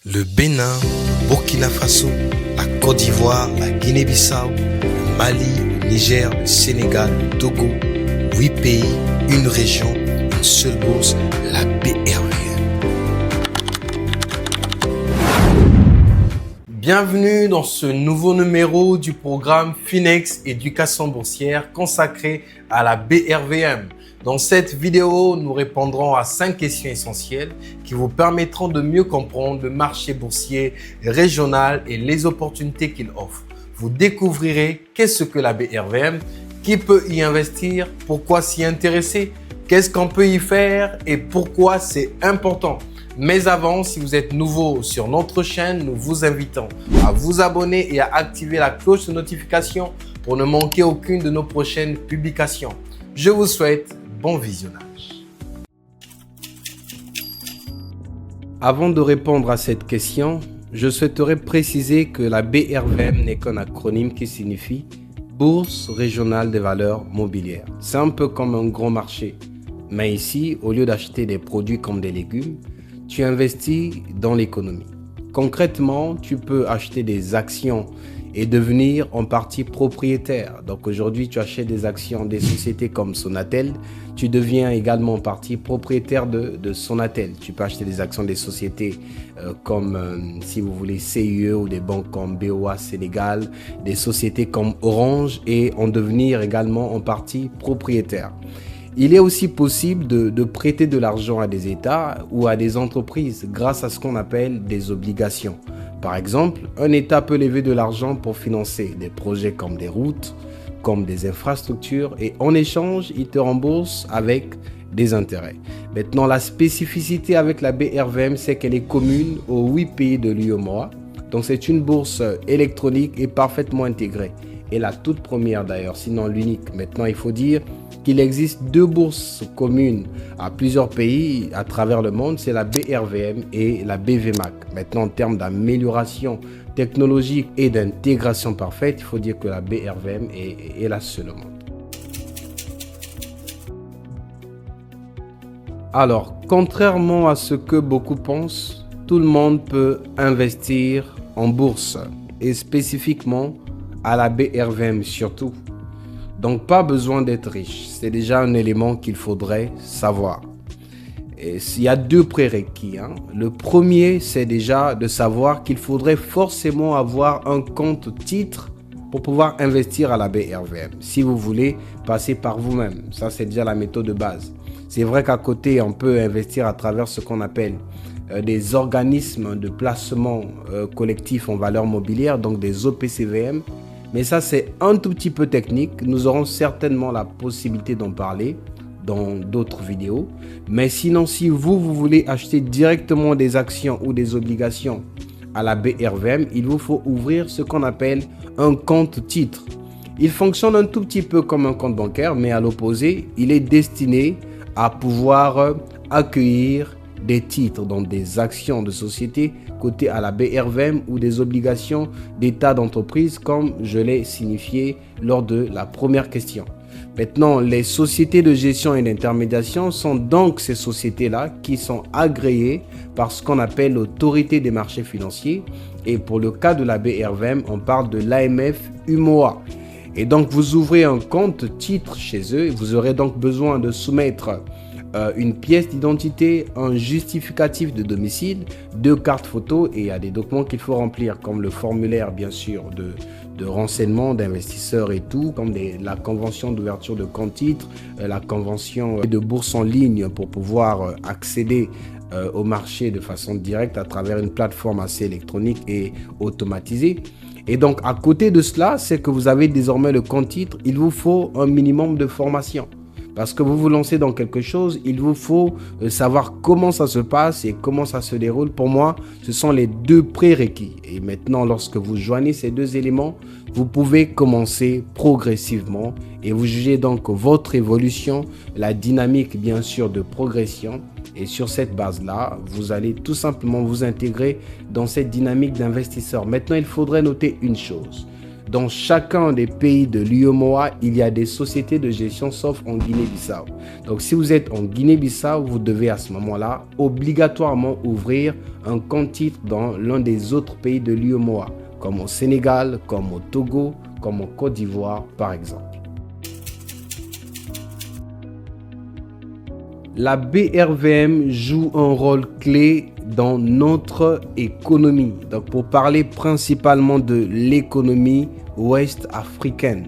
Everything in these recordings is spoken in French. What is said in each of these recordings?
Le Bénin, le Burkina Faso, la Côte d'Ivoire, la Guinée-Bissau, le Mali, le Niger, le Sénégal, le Togo, 8 pays, une région, une seule bourse, la BRVM. Bienvenue dans ce nouveau numéro du programme Finex Éducation Boursière consacré à la BRVM. Dans cette vidéo, nous répondrons à 5 questions essentielles qui vous permettront de mieux comprendre le marché boursier régional et les opportunités qu'il offre. Vous découvrirez qu'est-ce que la BRVM, qui peut y investir, pourquoi s'y intéresser, qu'est-ce qu'on peut y faire et pourquoi c'est important. Mais avant, si vous êtes nouveau sur notre chaîne, nous vous invitons à vous abonner et à activer la cloche de notification pour ne manquer aucune de nos prochaines publications. Je vous souhaite bon visionnage. Avant de répondre à cette question, je souhaiterais préciser que la BRVM n'est qu'un acronyme qui signifie Bourse régionale des valeurs mobilières. C'est un peu comme un gros marché. Mais ici, au lieu d'acheter des produits comme des légumes, tu investis dans l'économie. Concrètement, tu peux acheter des actions et devenir en partie propriétaire. Donc aujourd'hui, tu achètes des actions des sociétés comme Sonatel, tu deviens également en partie propriétaire de Sonatel. Tu peux acheter des actions des sociétés comme, si vous voulez, CIE ou des banques comme BOA Sénégal, des sociétés comme Orange et en devenir également en partie propriétaire. Il est aussi possible de prêter de l'argent à des États ou à des entreprises grâce à ce qu'on appelle des obligations. Par exemple, un État peut lever de l'argent pour financer des projets comme des routes, comme des infrastructures et en échange, il te rembourse avec des intérêts. Maintenant, la spécificité avec la BRVM, c'est qu'elle est commune aux 8 pays de l'UEMOA. Donc, c'est une bourse électronique et parfaitement intégrée. Et la toute première d'ailleurs, sinon l'unique. Maintenant, il faut dire qu'il existe 2 bourses communes à plusieurs pays à travers le monde, c'est la BRVM et la BVMAC. Maintenant, en termes d'amélioration technologique et d'intégration parfaite, il faut dire que la BRVM est la seule au monde. Alors, contrairement à ce que beaucoup pensent, tout le monde peut investir en bourse et spécifiquement à la BRVM surtout. Donc pas besoin d'être riche, c'est déjà un élément qu'il faudrait savoir. Et il y a 2 prérequis. Le premier, c'est déjà de savoir qu'il faudrait forcément avoir un compte titre pour pouvoir investir à la BRVM. Si vous voulez passer par vous-même, ça c'est déjà la méthode de base. C'est vrai qu'à côté, on peut investir à travers ce qu'on appelle des organismes de placement collectif en valeur mobilière, donc des OPCVM. Mais ça, c'est un tout petit peu technique. Nous aurons certainement la possibilité d'en parler dans d'autres vidéos. Mais sinon, si vous voulez acheter directement des actions ou des obligations à la BRVM, il vous faut ouvrir ce qu'on appelle un compte titre. Il fonctionne un tout petit peu comme un compte bancaire, mais à l'opposé, il est destiné à pouvoir accueillir des titres, donc des actions de société cotées à la BRVM ou des obligations d'état d'entreprise comme je l'ai signifié lors de la première question. Maintenant, les sociétés de gestion et d'intermédiation sont donc ces sociétés-là qui sont agréées par ce qu'on appelle l'autorité des marchés financiers et pour le cas de la BRVM, on parle de l'AMF UMOA. Et donc, vous ouvrez un compte titre chez eux et vous aurez donc besoin de soumettre une pièce d'identité, un justificatif de domicile, 2 cartes photos et il y a des documents qu'il faut remplir comme le formulaire bien sûr de renseignement d'investisseurs et tout, comme la convention d'ouverture de compte titre, la convention de bourse en ligne pour pouvoir accéder au marché de façon directe à travers une plateforme assez électronique et automatisée. Et donc à côté de cela, c'est que vous avez désormais le compte titre, il vous faut un minimum de formation. Parce que vous vous lancez dans quelque chose, il vous faut savoir comment ça se passe et comment ça se déroule. Pour moi, ce sont les 2 prérequis. Et maintenant, lorsque vous joignez ces 2 éléments, vous pouvez commencer progressivement et vous jugez donc votre évolution, la dynamique bien sûr de progression. Et sur cette base-là, vous allez tout simplement vous intégrer dans cette dynamique d'investisseur. Maintenant, il faudrait noter une chose. dans chacun des pays de l'UEMOA, il y a des sociétés de gestion sauf en Guinée-Bissau. Donc si vous êtes en Guinée-Bissau, vous devez à ce moment-là obligatoirement ouvrir un compte titre dans l'un des autres pays de l'UEMOA, comme au Sénégal, comme au Togo, comme en Côte d'Ivoire par exemple. La BRVM joue un rôle clé dans notre économie. Donc pour parler principalement de l'économie ouest-africaine,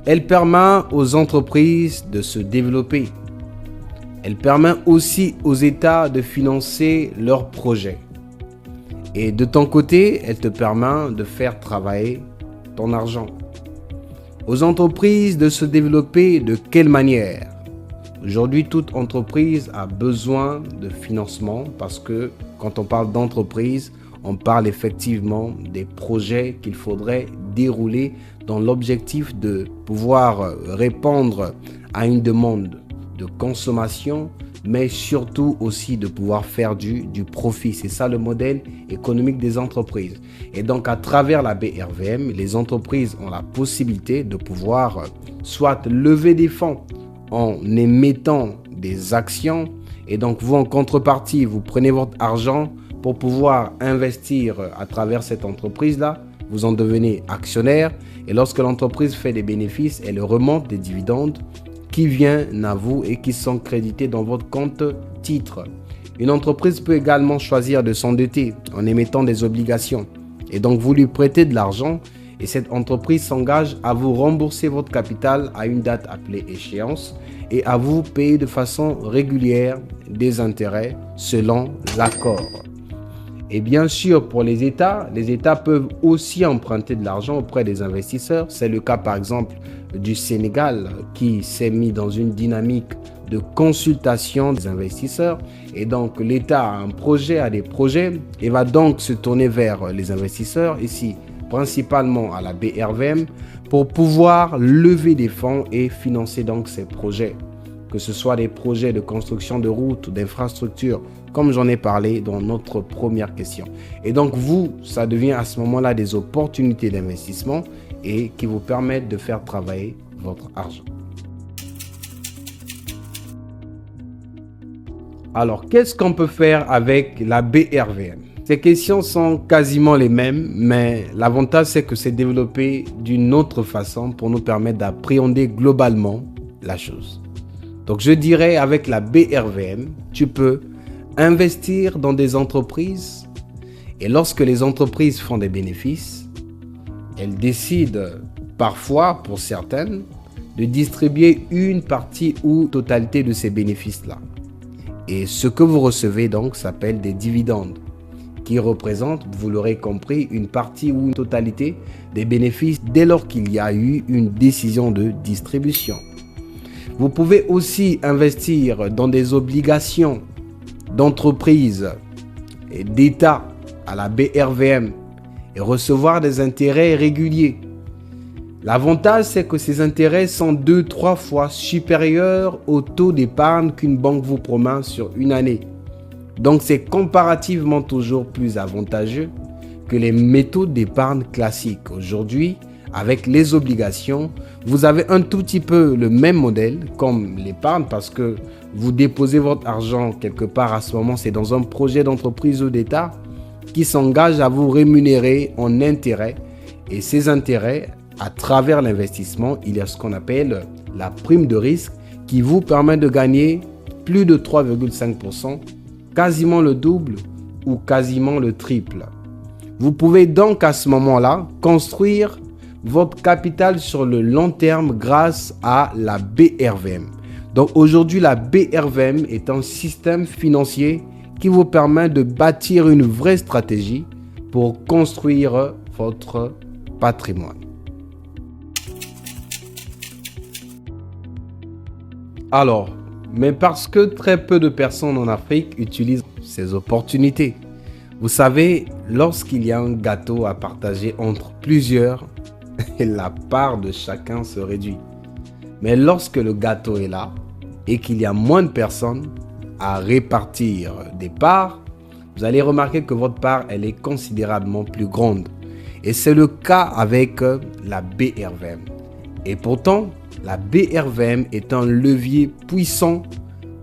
elle permet aux entreprises de se développer. Elle permet aussi aux États de financer leurs projets. Et de ton côté, elle te permet de faire travailler ton argent. Aux entreprises de se développer de quelle manière? Aujourd'hui, toute entreprise a besoin de financement parce que quand on parle d'entreprise, on parle effectivement des projets qu'il faudrait dérouler dans l'objectif de pouvoir répondre à une demande de consommation, mais surtout aussi de pouvoir faire du profit. C'est ça le modèle économique des entreprises. Et donc, à travers la BRVM, les entreprises ont la possibilité de pouvoir soit lever des fonds en émettant des actions, et donc vous en contrepartie, vous prenez votre argent pour pouvoir investir à travers cette entreprise-là, vous en devenez actionnaire, et lorsque l'entreprise fait des bénéfices, elle remonte des dividendes qui viennent à vous et qui sont crédités dans votre compte titre. Une entreprise peut également choisir de s'endetter en émettant des obligations, et donc vous lui prêtez de l'argent, et cette entreprise s'engage à vous rembourser votre capital à une date appelée échéance et à vous payer de façon régulière des intérêts selon l'accord. Et bien sûr, pour les États peuvent aussi emprunter de l'argent auprès des investisseurs. C'est le cas par exemple du Sénégal qui s'est mis dans une dynamique de consultation des investisseurs. Et donc l'État a un projet, a des projets et va donc se tourner vers les investisseurs, ici principalement à la BRVM, pour pouvoir lever des fonds et financer donc ces projets, que ce soit des projets de construction de routes ou d'infrastructures, comme j'en ai parlé dans notre première question. Et donc vous, ça devient à ce moment-là des opportunités d'investissement et qui vous permettent de faire travailler votre argent. Alors, qu'est-ce qu'on peut faire avec la BRVM? Ces questions sont quasiment les mêmes, mais l'avantage c'est que c'est développé d'une autre façon pour nous permettre d'appréhender globalement la chose. Donc je dirais avec la BRVM, tu peux investir dans des entreprises et lorsque les entreprises font des bénéfices, elles décident parfois pour certaines de distribuer une partie ou totalité de ces bénéfices-là. Et ce que vous recevez donc s'appelle des dividendes, qui représente, vous l'aurez compris, une partie ou une totalité des bénéfices dès lors qu'il y a eu une décision de distribution. Vous pouvez aussi investir dans des obligations d'entreprise et d'État à la BRVM et recevoir des intérêts réguliers. L'avantage, c'est que ces intérêts sont 2-3 fois supérieurs au taux d'épargne qu'une banque vous promet sur une année. Donc, c'est comparativement toujours plus avantageux que les méthodes d'épargne classiques. Aujourd'hui, avec les obligations, vous avez un tout petit peu le même modèle comme l'épargne parce que vous déposez votre argent quelque part à ce moment, c'est dans un projet d'entreprise ou d'État qui s'engage à vous rémunérer en intérêts. Et ces intérêts, à travers l'investissement, il y a ce qu'on appelle la prime de risque qui vous permet de gagner plus de 3,5%, quasiment le double ou quasiment le triple. Vous pouvez donc à ce moment-là construire votre capital sur le long terme grâce à la BRVM. Donc aujourd'hui, la BRVM est un système financier qui vous permet de bâtir une vraie stratégie pour construire votre patrimoine. Alors, mais parce que très peu de personnes en Afrique utilisent ces opportunités. Vous savez, lorsqu'il y a un gâteau à partager entre plusieurs, la part de chacun se réduit. Mais lorsque le gâteau est là et qu'il y a moins de personnes à répartir des parts, vous allez remarquer que votre part, elle est considérablement plus grande. Et c'est le cas avec la BRVM. Et pourtant, la BRVM est un levier puissant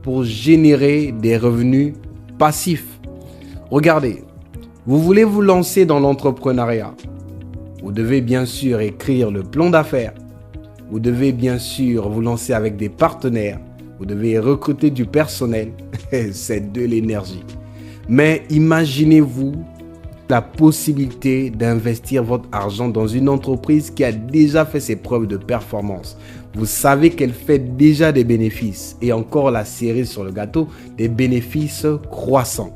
pour générer des revenus passifs. Regardez, vous voulez vous lancer dans l'entrepreneuriat. Vous devez bien sûr écrire le plan d'affaires. Vous devez bien sûr vous lancer avec des partenaires. Vous devez recruter du personnel. C'est de l'énergie. Mais imaginez-vous la possibilité d'investir votre argent dans une entreprise qui a déjà fait ses preuves de performance. Vous savez qu'elle fait déjà des bénéfices et encore la cerise sur le gâteau, des bénéfices croissants.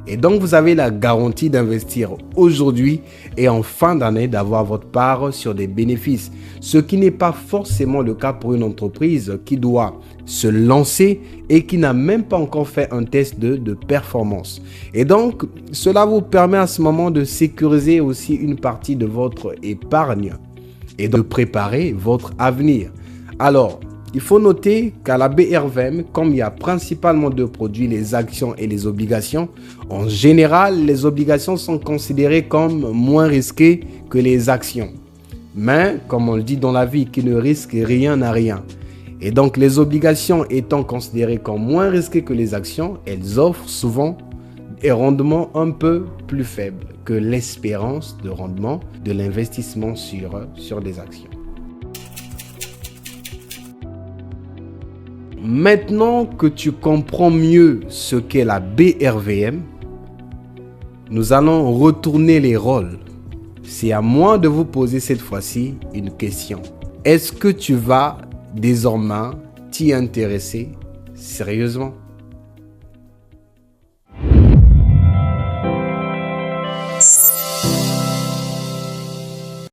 Et donc, vous avez la garantie d'investir aujourd'hui et en fin d'année d'avoir votre part sur des bénéfices. Ce qui n'est pas forcément le cas pour une entreprise qui doit se lancer et qui n'a même pas encore fait un test de performance. Et donc, cela vous permet à ce moment de sécuriser aussi une partie de votre épargne et de préparer votre avenir. Alors, il faut noter qu'à la BRVM, comme il y a principalement deux produits, les actions et les obligations, en général, les obligations sont considérées comme moins risquées que les actions. Mais, comme on le dit dans la vie, qui ne risque rien n'a rien. Et donc, les obligations étant considérées comme moins risquées que les actions, elles offrent souvent des rendements un peu plus faibles que l'espérance de rendement de l'investissement sur des actions. Maintenant que tu comprends mieux ce qu'est la BRVM, nous allons retourner les rôles. C'est à moi de vous poser cette fois-ci une question. Est-ce que tu vas désormais t'y intéresser sérieusement ?